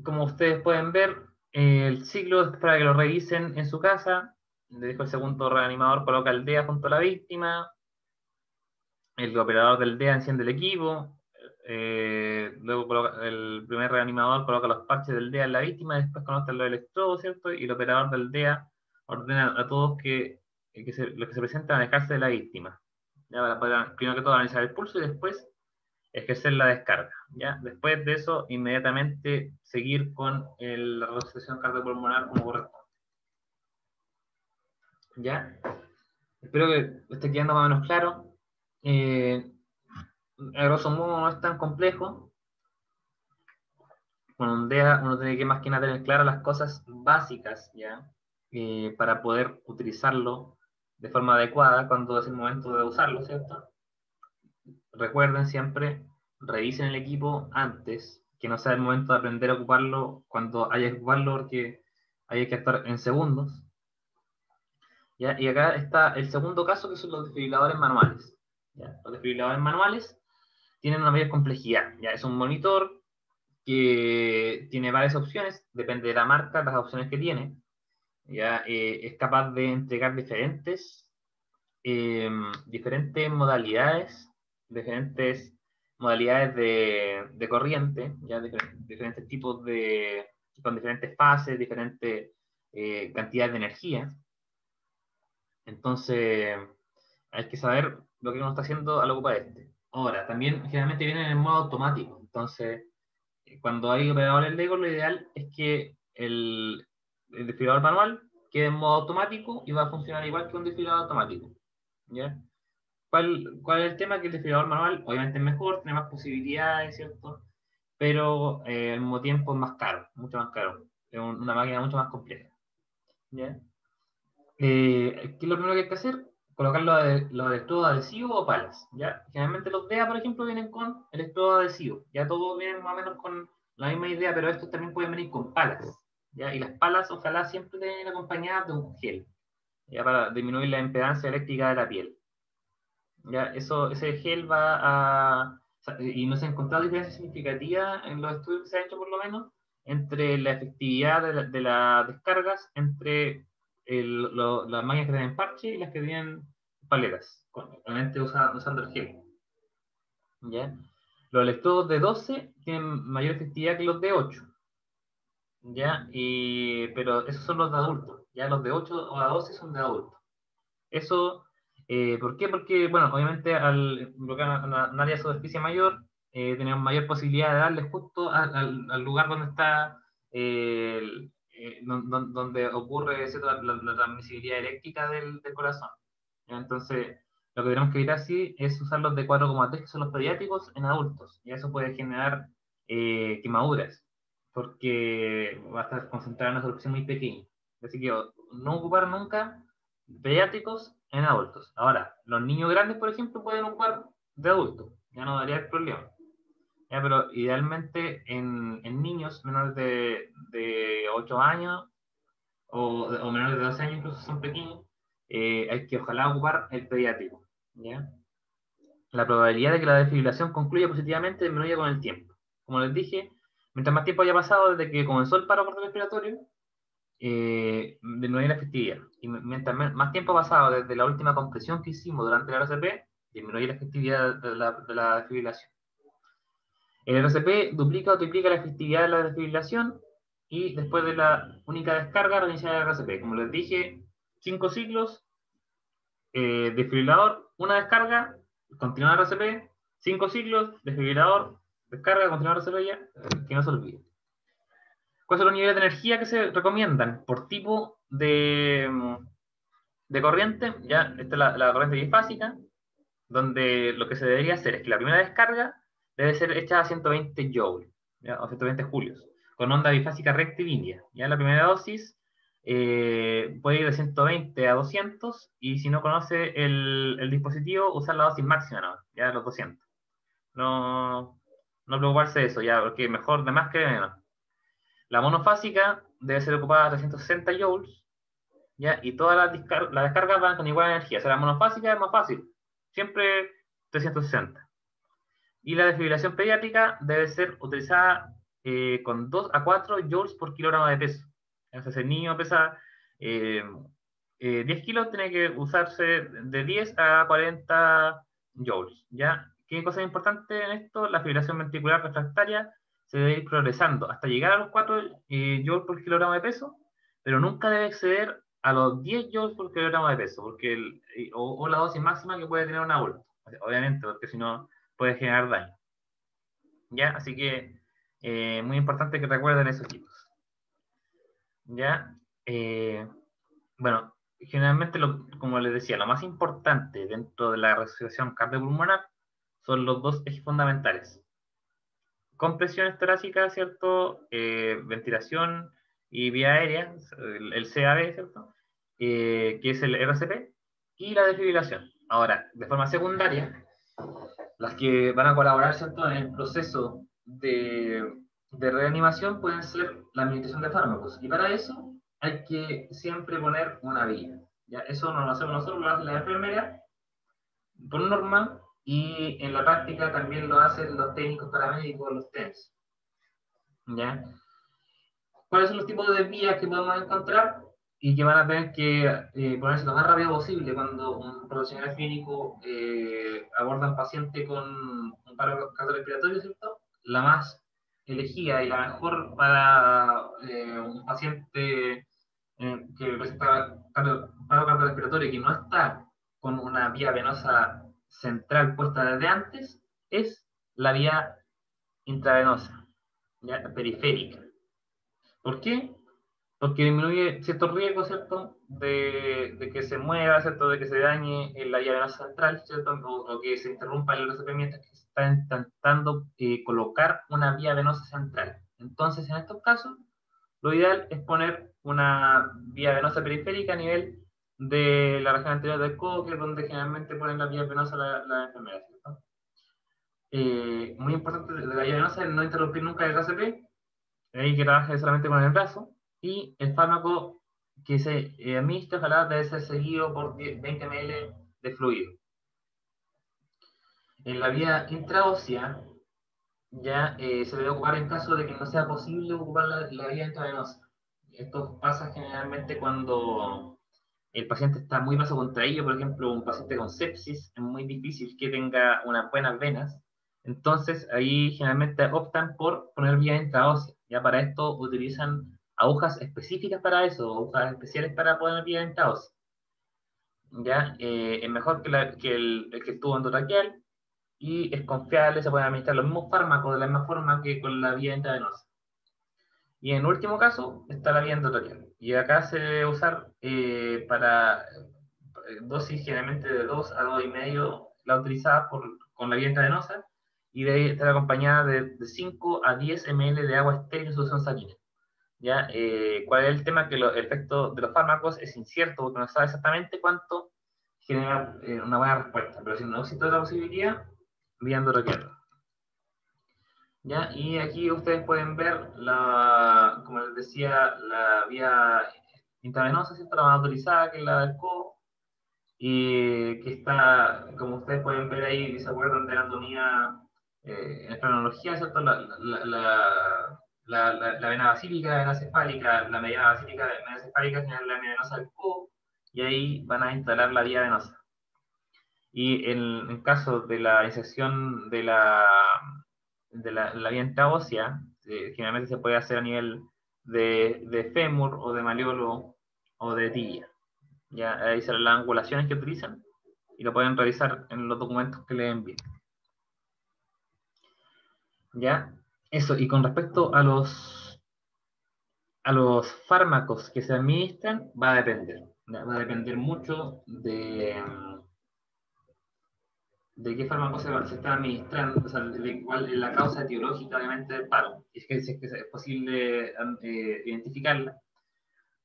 como ustedes pueden ver, el ciclo es para que lo revisen en su casa. Le dejo el segundo reanimador, coloca el DEA junto a la víctima, el operador del DEA enciende el equipo, luego el primer reanimador coloca los parches del DEA en la víctima, después conecta los electrodos, ¿cierto? Y el operador del DEA ordena a todos los que se presentan a alejarse de la víctima. ya para poder, primero que todo, analizar el pulso y después ejercer la descarga, ¿ya? Después de eso, inmediatamente seguir con la resucitación cardiopulmonar como corresponde, ¿ya? Espero que esté quedando más o menos claro. A grosso modo no es tan complejo. Con un DEA uno tiene que más que nada tener claras las cosas básicas, ¿ya? Para poder utilizarlo de forma adecuada cuando es el momento de usarlo, ¿cierto? Recuerden siempre, revisen el equipo antes, que no sea el momento de aprender a ocuparlo cuando haya que ocuparlo, porque hay que actuar en segundos. ¿Ya? Y acá está el segundo caso, que son los desfibriladores manuales. ¿Ya? Los desfibriladores manuales tienen una mayor complejidad. ¿Ya? Es un monitor que tiene varias opciones, depende de la marca, las opciones que tiene. ¿Ya? Es capaz de entregar diferentes modalidades de corriente, ¿ya? Diferentes tipos con diferentes fases, diferentes cantidades de energía. Entonces, hay que saber lo que uno está haciendo al ocupar este. Ahora, también generalmente vienen en modo automático. Entonces, cuando hay operadores Lego, lo ideal es que el desfibrilador manual quede en modo automático y va a funcionar igual que un desfibrilador automático. ¿Ya? ¿Cuál es el tema? Que el desfibrilador manual obviamente es mejor, tiene más posibilidades, ¿cierto? Pero al mismo tiempo es más caro, mucho más caro. Es una máquina mucho más compleja. ¿Ya? ¿Qué es lo primero que hay que hacer? Colocar los electrodos adhesivos o palas, ¿ya? Generalmente los DEA, por ejemplo, vienen con electrodos adhesivos, ya todos vienen más o menos con la misma idea, pero estos también pueden venir con palas, ¿ya? Y las palas ojalá siempre estén acompañadas de un gel, ya para disminuir la impedancia eléctrica de la piel, ¿ya? Ese gel va a... Y no se ha encontrado diferencia significativa en los estudios que se han hecho por lo menos entre la efectividad de las descargas entre las máquinas que tienen parche y las que tienen paletas, obviamente usando el gel. ¿Ya? Los electrodos de 12 tienen mayor efectividad que los de 8. ¿Ya? Pero esos son los de adultos. ¿Ya? Los de 8 a 12 son de adultos. Eso, ¿por qué? Porque, bueno, obviamente al bloquear un área de superficie mayor, tenemos mayor posibilidad de darle justo al lugar donde está, donde ocurre ¿cierto? La transmisibilidad eléctrica del corazón. ¿Ya? Entonces, lo que tenemos que evitar, sí, es usar los de 4,3, que son los pediátricos, en adultos. Y eso puede generar quemaduras, porque va a estar concentrada en una solución muy pequeña. Así que no ocupar nunca pediátricos en adultos. Ahora, los niños grandes, por ejemplo, pueden ocupar de adultos, ya no daría el problema. ¿Ya? Pero idealmente en niños menores de 8 años o menores de 12 años, incluso son pequeños, hay que ojalá ocupar el pediátrico. ¿Ya? La probabilidad de que la desfibrilación concluya positivamente disminuye con el tiempo. Como les dije, mientras más tiempo haya pasado desde que comenzó el paro cardiorrespiratorio, disminuye la efectividad. Y mientras más tiempo pasado desde la última compresión que hicimos durante la RCP, disminuye la efectividad de la desfibrilación. El RCP duplica o triplica la efectividad de la desfibrilación y después de la única descarga reiniciar el RCP. Como les dije, 5 ciclos, desfibrilador, una descarga, continúa el RCP, 5 ciclos, desfibrilador, descarga, continúa el RCP ya, que no se olvide. ¿Cuáles son los niveles de energía que se recomiendan por tipo de corriente? Ya, esta es la corriente bifásica, donde lo que se debería hacer es que la primera descarga debe ser hecha a 120 joules, ¿ya? O 120 julios, con onda bifásica rectilínea. Ya la primera dosis puede ir de 120 a 200, y si no conoce el dispositivo, usar la dosis máxima, ¿no? Ya los 200. No, no preocuparse de eso, ya, porque mejor de más que de menos. La monofásica debe ser ocupada a 360 joules, ¿ya? Y todas las descargas van con igual energía. O sea, la monofásica es más fácil, siempre 360. Y la desfibrilación pediátrica debe ser utilizada con 2 a 4 joules por kilogramo de peso. Entonces, si el niño pesa 10 kilos, tiene que usarse de 10 a 40 joules, ¿ya? ¿Qué cosa es importante en esto? La fibrilación ventricular refractaria se debe ir progresando hasta llegar a los 4 joules por kilogramo de peso, pero nunca debe exceder a los 10 joules por kilogramo de peso, porque o la dosis máxima que puede tener un adulto, obviamente, porque si no puede generar daño. ¿Ya? Así que muy importante que recuerden eso, chicos. ¿Ya? Bueno, generalmente, como les decía, lo más importante dentro de la resucitación cardiopulmonar son los dos ejes fundamentales. Compresiones torácicas, ¿cierto? Ventilación y vía aérea, el CAV, ¿cierto? Que es el RCP, y la desfibrilación. Ahora, de forma secundaria, las que van a colaborar, ¿cierto?, en el proceso de reanimación pueden ser la administración de fármacos. Y para eso hay que siempre poner una vía. ¿Ya? Eso no lo hacemos nosotros, lo hace la enfermera por norma, y en la práctica también lo hacen los técnicos paramédicos, los TENS. ¿Ya? ¿Cuáles son los tipos de vías que podemos encontrar? Y que van a tener que ponerse lo más rápido posible cuando un profesional clínico aborda a un paciente con un paro cardiorrespiratorio, ¿cierto? La más elegida y la mejor para un paciente que presenta paro cardiorrespiratorio y que no está con una vía venosa central puesta desde antes es la vía intravenosa, ¿ya? Periférica. ¿Por qué? Porque disminuye ciertos riesgos, ¿cierto? De que se mueva, ¿cierto? De que se dañe la vía venosa central, ¿cierto? O que se interrumpa el RCP mientras que se está intentando colocar una vía venosa central. Entonces, en estos casos, lo ideal es poner una vía venosa periférica a nivel de la región anterior del codo, que es donde generalmente ponen la vía venosa la enfermedad, ¿cierto? Muy importante de la vía venosa es no interrumpir nunca el RCP, hay que trabajar solamente con el brazo, y el fármaco que se administra, ojalá, debe ser seguido por 20 ml de fluido. En la vía intraósea, ya se debe ocupar en caso de que no sea posible ocupar la vía intravenosa. Esto pasa generalmente cuando el paciente está muy vasocontraído, por ejemplo, un paciente con sepsis, es muy difícil que tenga unas buenas venas. Entonces, ahí generalmente optan por poner vía intraósea. Ya para esto utilizan agujas específicas para eso, agujas especiales para poner vía intraósea. Ya, es mejor que el tubo endotraqueal, y es confiable, se pueden administrar los mismos fármacos de la misma forma que con la vía intravenosa. Y en último caso está la vía endotraqueal. Y acá se debe usar para dosis generalmente de 2 a 2,5, la utilizada con la vía intravenosa, y debe estar acompañada de 5 a 10 ml de agua estéril en solución salina. ¿Ya? ¿Cuál es el tema? Que el efecto de los fármacos es incierto, porque no sabe exactamente cuánto genera una buena respuesta, pero si no existe otra posibilidad, vía endotraqueal. ¿Ya? Y aquí ustedes pueden ver, como les decía, la vía intravenosa, ¿cierto? La más utilizada, que es la del codo, y que está, como ustedes pueden ver ahí, y se acuerdan de anatomía en frenología, ¿cierto? La vena basílica, la vena cefálica, la mediana basílica, la vena cefálica, la vena venosa del codo, y ahí van a instalar la vía venosa. Y en caso de la inserción de la vía intraósea, generalmente se puede hacer a nivel de fémur o de malleolo o de tibia. Ya ahí serán las angulaciones que utilizan, y lo pueden revisar en los documentos que les envíen. Ya, eso. Y con respecto a los fármacos que se administran, va a depender. ¿Ya? Va a depender mucho de qué fármaco se está administrando, o sea, de cuál es la causa etiológica, obviamente, del paro. Es que es posible identificarla.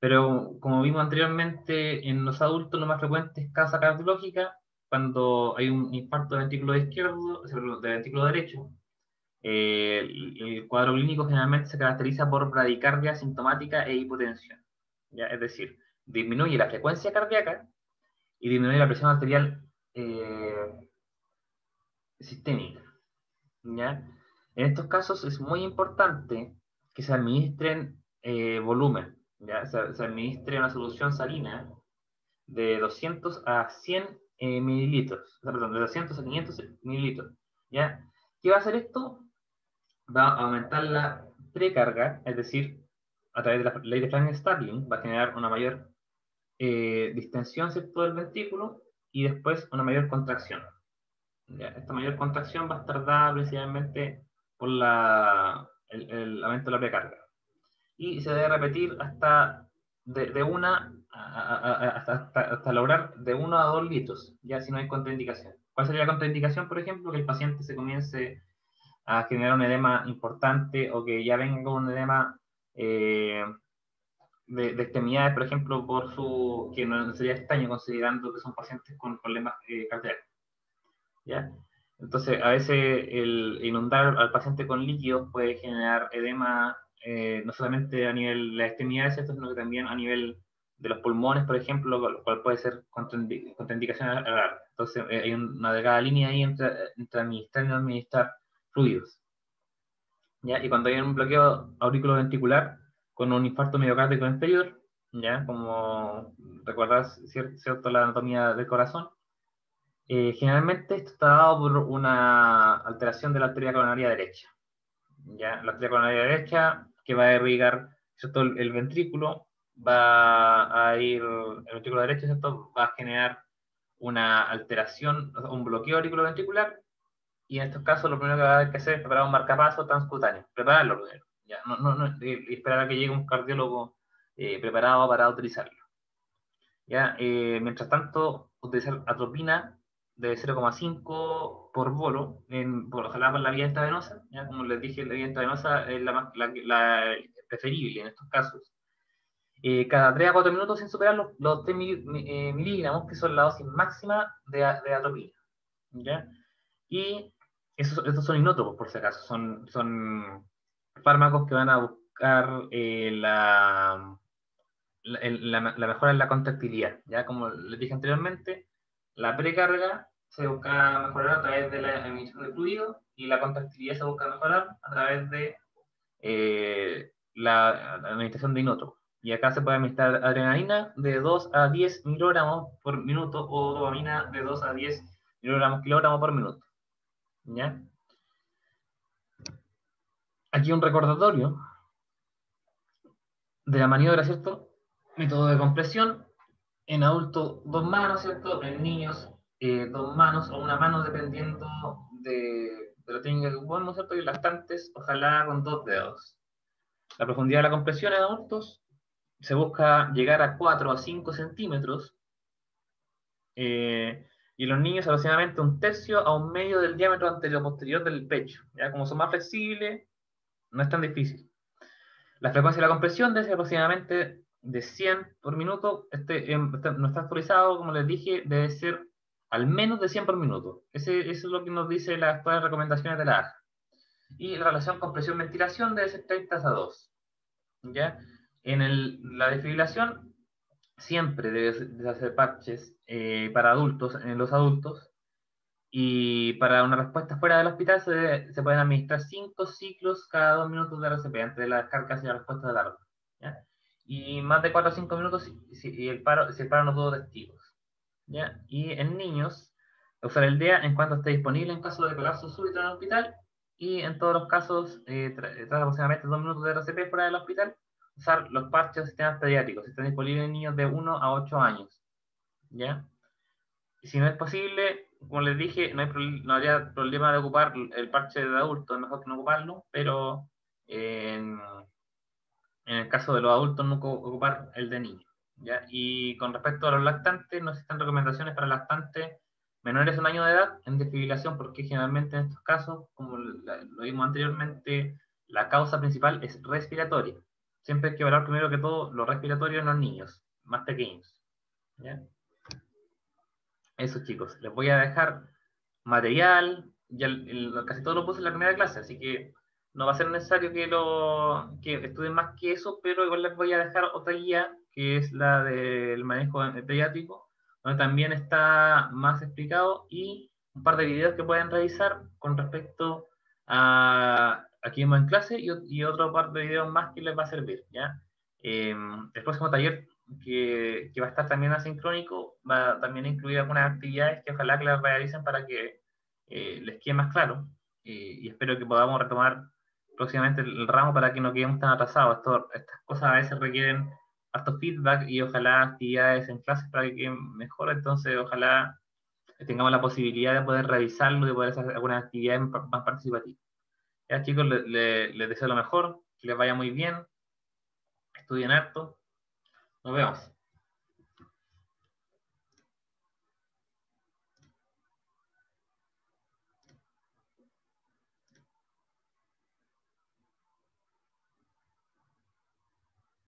Pero como vimos anteriormente, en los adultos lo más frecuente es causa cardiológica cuando hay un infarto de ventrículo izquierdo, de ventrículo derecho. El cuadro clínico generalmente se caracteriza por bradicardia sintomática e hipotensión. ¿Ya? Es decir, disminuye la frecuencia cardíaca y disminuye la presión arterial sistémica. ¿Ya? En estos casos es muy importante que se administren volumen, ¿ya? Se administre una solución salina de 200 a 100 mililitros, o sea, perdón, de 200 a 500 mililitros. ¿Ya? ¿Qué va a hacer esto? Va a aumentar la precarga, es decir, a través de la ley de Frank-Starling va a generar una mayor distensión, ¿cierto?, del ventrículo y después una mayor contracción. ¿Ya? Esta mayor contracción va a estar dada principalmente por el aumento de la precarga. Y se debe repetir hasta hasta lograr de 1 a 2 litros, ya si no hay contraindicación. ¿Cuál sería la contraindicación, por ejemplo? Que el paciente se comience a generar un edema importante o que ya venga con un edema de extremidades, por ejemplo, que no sería extraño considerando que son pacientes con problemas cardíacos. ¿Ya? Entonces, a veces el inundar al paciente con líquidos puede generar edema, no solamente a nivel de las extremidades, sino que también a nivel de los pulmones, por ejemplo, lo cual puede ser contraindicación a larga. Entonces, hay una delgada línea ahí entre administrar y no administrar fluidos. ¿Ya? Y cuando hay un bloqueo auriculoventricular con un infarto miocárdico inferior, ¿ya? Como recuerdas, ¿cierto? La anatomía del corazón. Generalmente esto está dado por una alteración de la arteria coronaria derecha. ¿Ya? La arteria coronaria derecha, que va a irrigar, ¿cierto?, el ventrículo, el ventrículo derecho, ¿cierto?, va a generar una alteración, un bloqueo auriculoventricular, y en estos casos lo primero que va a haber que hacer es preparar un marcapaso transcutáneo, prepararlo primero, ¿ya? Y esperar a que llegue un cardiólogo preparado para utilizarlo. ¿Ya? Mientras tanto, utilizar atropina de 0,5 por bolo, ojalá por la vía intravenosa, ¿ya? Como les dije, la vía intravenosa es la preferible en estos casos. Cada 3 a 4 minutos sin superar los 3 miligramos, que son la dosis máxima de atropina. ¿Ya? Y estos son inótropos, por si acaso, son fármacos que van a buscar la mejora en la contractilidad. Ya como les dije anteriormente, la precarga se busca mejorar a través de la emisión de fluido y la contractilidad se busca mejorar a través de la administración de inótropos. Y acá se puede administrar adrenalina de 2 a 10 microgramos por minuto o dopamina de 2 a 10 kilogramos por minuto. ¿Ya? Aquí un recordatorio de la maniobra, ¿cierto? Método de compresión. En adultos, 2 manos, ¿cierto? En niños, 2 manos o una mano, dependiendo de la técnica que ocupamos, ¿cierto? Y en lactantes, ojalá con 2 dedos. La profundidad de la compresión en adultos se busca llegar a 4 a 5 centímetros. Y en los niños aproximadamente 1/3 a 1/2 del diámetro anterior-posterior del pecho. ¿Ya? Como son más flexibles, no es tan difícil. La frecuencia de la compresión debe ser aproximadamente de 100 por minuto. No está actualizado, como les dije, debe ser al menos de 100 por minuto. Eso es lo que nos dice las actuales recomendaciones de la AJA. Y la relación compresión-ventilación debe ser 30:2. ¿Ya? La desfibrilación siempre debe hacer parches para adultos, en los adultos. Y para una respuesta fuera del hospital se pueden administrar 5 ciclos cada 2 minutos de RCP, entre la descarga y la respuesta de largo. ¿Ya? Y más de 4 a 5 minutos si el paro no tuvo testigos. ¿Ya? Y en niños, usar el DEA en cuanto esté disponible en caso de colapso súbito en el hospital, y en todos los casos, tras aproximadamente 2 minutos de RCP fuera del hospital, usar los parches o sistemas pediátricos, si están disponibles en niños de 1 a 8 años. ¿Ya? Y si no es posible, como les dije, no habría problema de ocupar el parche de adulto, es mejor que no ocuparlo, pero en el caso de los adultos, nunca ocupar el de niños. ¿Ya? Y con respecto a los lactantes, no existen recomendaciones para lactantes menores de 1 año de edad en desfibrilación, porque generalmente en estos casos, como lo vimos anteriormente, la causa principal es respiratoria. Siempre hay que evaluar primero que todo lo respiratorio en los niños más pequeños. ¿Ya? Eso, chicos, les voy a dejar material, ya casi todo lo puse en la primera clase, así que no va a ser necesario que estudien más que eso, pero igual les voy a dejar otra guía, que es la del manejo pediátrico, donde también está más explicado, y un par de videos que pueden revisar con respecto a aquí en clase, y otro par de videos más que les va a servir, ¿ya? El próximo taller que va a estar también asincrónico, va también a incluir algunas actividades que ojalá que las realicen para que les quede más claro, y espero que podamos retomar próximamente el ramo para que no quedemos tan atrasados. Estas cosas a veces requieren harto feedback y ojalá actividades en clases para que queden mejor. Entonces, ojalá tengamos la posibilidad de poder revisarlo, de poder hacer algunas actividades más participativas. Ya, chicos, les deseo lo mejor, que les vaya muy bien, estudien harto. Nos vemos.